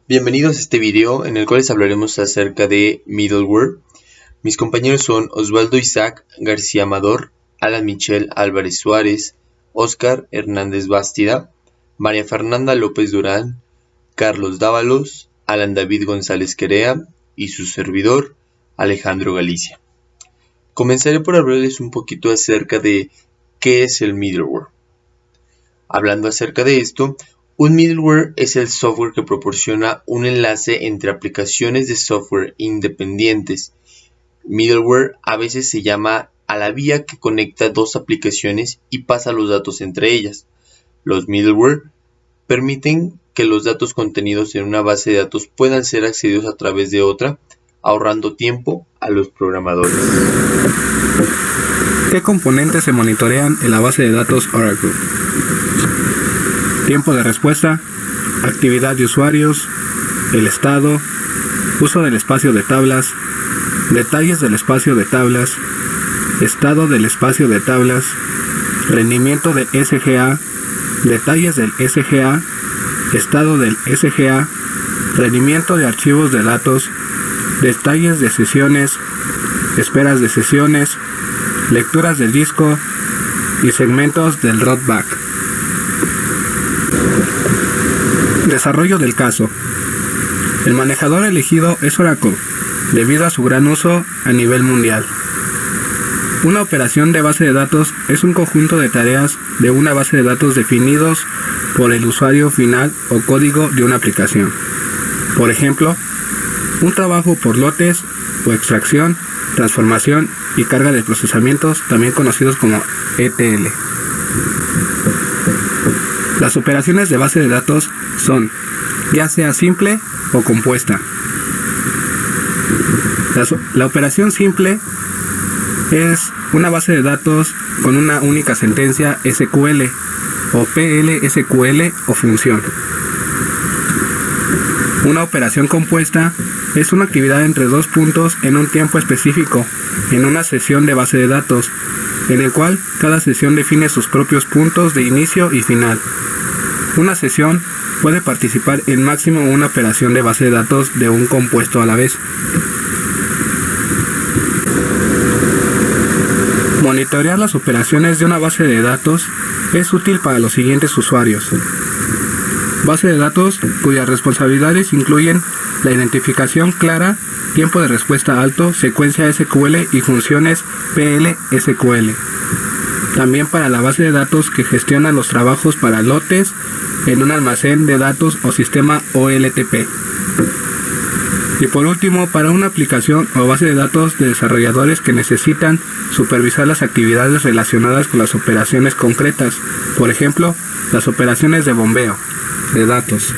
Bienvenidos a este video en el cual les hablaremos acerca de middleware. Mis compañeros son Osvaldo Isaac García Amador, Alan Michel Álvarez Suárez, Óscar Hernández Bástida, María Fernanda López Durán, Carlos Dávalos, Alan David González Querea y su servidor Alejandro Galicia. Comenzaré por hablarles un poquito acerca de qué es el middleware. Hablando acerca de esto, un middleware es el software que proporciona un enlace entre aplicaciones de software independientes. Middleware a veces se llama a la vía que conecta dos aplicaciones y pasa los datos entre ellas. Los middleware permiten que los datos contenidos en una base de datos puedan ser accedidos a través de otra, ahorrando tiempo a los programadores. ¿Qué componentes se monitorean en la base de datos Oracle? Tiempo de respuesta, actividad de usuarios, el estado, uso del espacio de tablas, detalles del espacio de tablas, estado del espacio de tablas, rendimiento del SGA, detalles del SGA, estado del SGA, rendimiento de archivos de datos, detalles de sesiones, esperas de sesiones, lecturas del disco y segmentos del rollback. Desarrollo del caso. El manejador elegido es Oracle, debido a su gran uso a nivel mundial. Una operación de base de datos es un conjunto de tareas de una base de datos definidos por el usuario final o código de una aplicación. Por ejemplo, un trabajo por lotes o extracción, transformación y carga de procesamientos, también conocidos como ETL. Las operaciones de base de datos son ya sea simple o compuesta. La operación simple es una base de datos con una única sentencia SQL o PL/SQL o función. Una operación compuesta es una actividad entre dos puntos en un tiempo específico en una sesión de base de datos, en el cual cada sesión define sus propios puntos de inicio y final. Una sesión puede participar en máximo una operación de base de datos de un compuesto a la vez. Monitorear las operaciones de una base de datos es útil para los siguientes usuarios. Base de datos cuyas responsabilidades incluyen la identificación clara, tiempo de respuesta alto, secuencia SQL y funciones PL/SQL. También para la base de datos que gestiona los trabajos para lotes en un almacén de datos o sistema OLTP. Y por último, para una aplicación o base de datos de desarrolladores que necesitan supervisar las actividades relacionadas con las operaciones concretas, por ejemplo, las operaciones de bombeo de datos.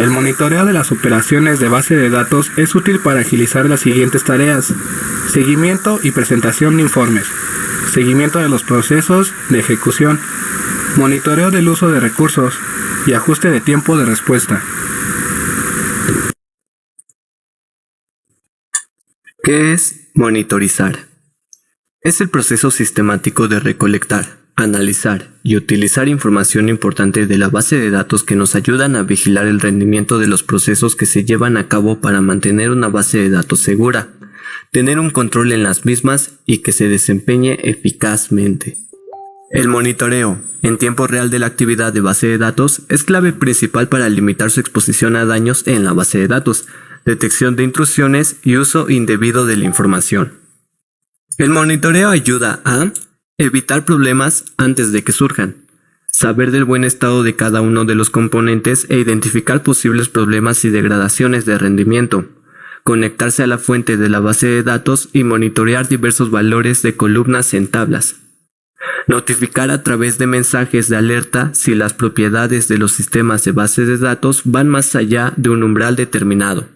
El monitoreo de las operaciones de base de datos es útil para agilizar las siguientes tareas: seguimiento y presentación de informes, seguimiento de los procesos de ejecución, monitoreo del uso de recursos y ajuste de tiempo de respuesta. ¿Qué es monitorizar? Es el proceso sistemático de recolectar, analizar y utilizar información importante de la base de datos que nos ayudan a vigilar el rendimiento de los procesos que se llevan a cabo para mantener una base de datos segura, tener un control en las mismas y que se desempeñe eficazmente. El monitoreo en tiempo real de la actividad de base de datos es clave principal para limitar su exposición a daños en la base de datos, detección de intrusiones y uso indebido de la información. El monitoreo ayuda a evitar problemas antes de que surjan, saber del buen estado de cada uno de los componentes e identificar posibles problemas y degradaciones de rendimiento, conectarse a la fuente de la base de datos y monitorear diversos valores de columnas en tablas, notificar a través de mensajes de alerta si las propiedades de los sistemas de base de datos van más allá de un umbral determinado.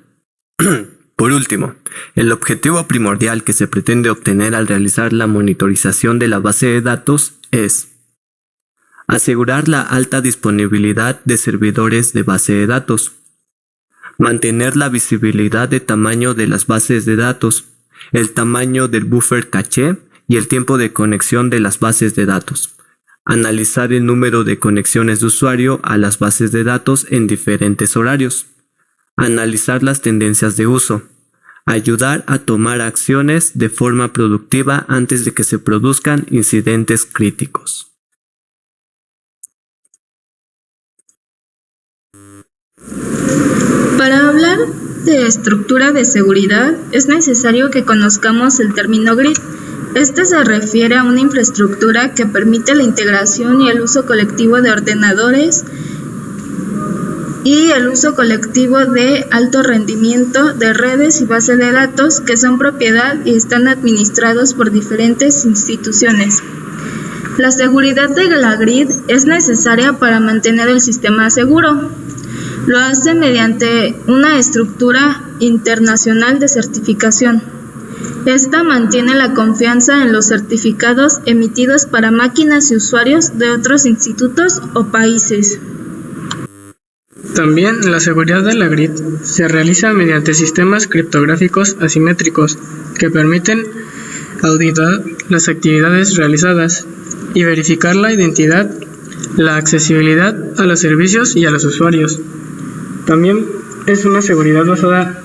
Por último, el objetivo primordial que se pretende obtener al realizar la monitorización de la base de datos es asegurar la alta disponibilidad de servidores de base de datos, mantener la visibilidad de tamaño de las bases de datos, el tamaño del buffer caché y el tiempo de conexión de las bases de datos, analizar el número de conexiones de usuario a las bases de datos en diferentes horarios, analizar las tendencias de uso, ayudar a tomar acciones de forma productiva antes de que se produzcan incidentes críticos. Para hablar de estructura de seguridad, es necesario que conozcamos el término grid. Este se refiere a una infraestructura que permite la integración y el uso colectivo de ordenadores y el uso colectivo de alto rendimiento de redes y bases de datos que son propiedad y están administrados por diferentes instituciones. La seguridad de la grid es necesaria para mantener el sistema seguro. Lo hace mediante una estructura internacional de certificación. Esta mantiene la confianza en los certificados emitidos para máquinas y usuarios de otros institutos o países. También la seguridad de la grid se realiza mediante sistemas criptográficos asimétricos que permiten auditar las actividades realizadas y verificar la identidad, la accesibilidad a los servicios y a los usuarios. También es una seguridad basada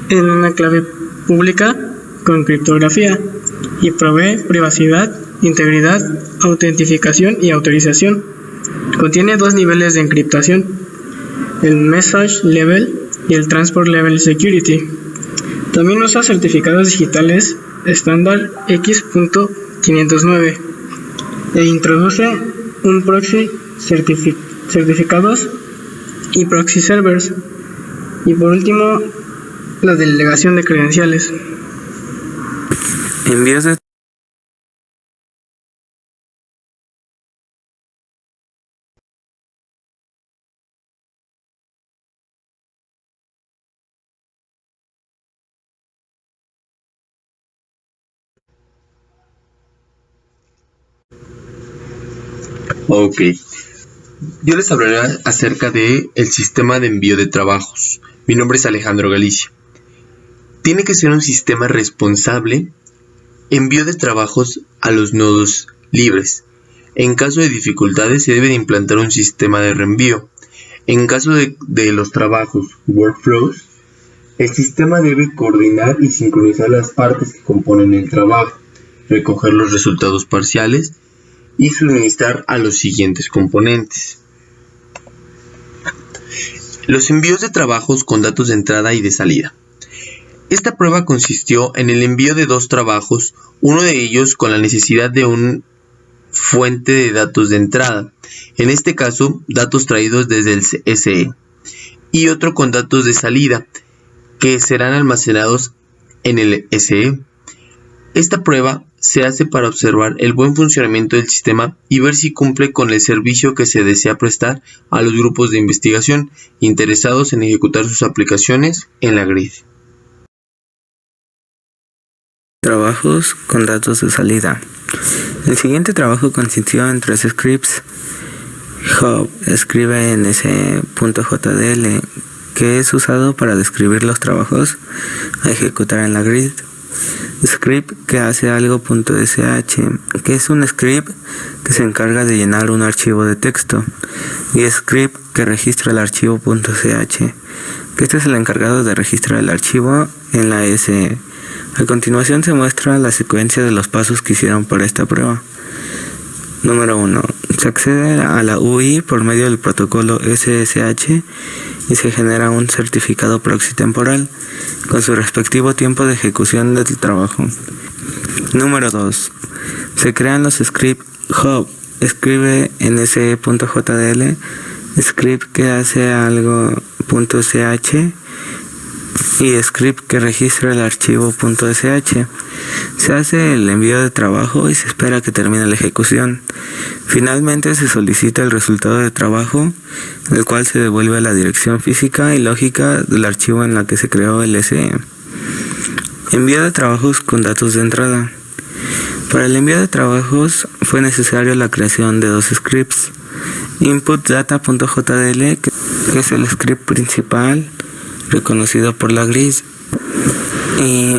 en una clave pública con criptografía y provee privacidad, integridad, autentificación y autorización. Contiene dos niveles de encriptación, el Message Level y el Transport Level Security. También usa certificados digitales estándar X.509 e introduce un proxy certificados y proxy servers. Y por último, la delegación de credenciales. Envíos de Ok, yo les hablaré acerca de el sistema de envío de trabajos. Mi nombre es Alejandro Galicia. Tiene que ser un sistema responsable, envío de trabajos a los nodos libres. En caso de dificultades se debe de implantar un sistema de reenvío. En caso de los trabajos workflows, el sistema debe coordinar y sincronizar las partes que componen el trabajo, recoger los resultados parciales y suministrar a los siguientes componentes. Los envíos de trabajos con datos de entrada y de salida. Esta prueba consistió en el envío de dos trabajos, uno de ellos con la necesidad de una fuente de datos de entrada, en este caso datos traídos desde el SE, y otro con datos de salida, que serán almacenados en el SE. Esta prueba se hace para observar el buen funcionamiento del sistema y ver si cumple con el servicio que se desea prestar a los grupos de investigación interesados en ejecutar sus aplicaciones en la grid. Trabajos con datos de salida. El siguiente trabajo consistió en 3 scripts. Hub escribe ns.jdl, que es usado para describir los trabajos a ejecutar en la grid. Script que hace algo.sh, que es un script que se encarga de llenar un archivo de texto, y script que registra el archivo .ch, que este es el encargado de registrar el archivo en la SE. A continuación se muestra la secuencia de los pasos que hicieron para esta prueba. Número 1. Se accede a la UI por medio del protocolo SSH y se genera un certificado proxy temporal con su respectivo tiempo de ejecución del trabajo. Número 2. Se crean los scripts Hub, escribe ns.jdl, script que hace algo.sh y script que registra el archivo .sh. Se hace el envío de trabajo y se espera que termine la ejecución. Finalmente se solicita el resultado de trabajo, el cual se devuelve a la dirección física y lógica del archivo en la que se creó el SE. Envío de trabajos con datos de entrada. Para el envío de trabajos fue necesario la creación de 2 scripts. Inputdata.jdl, que es el script principal reconocido por la grid, y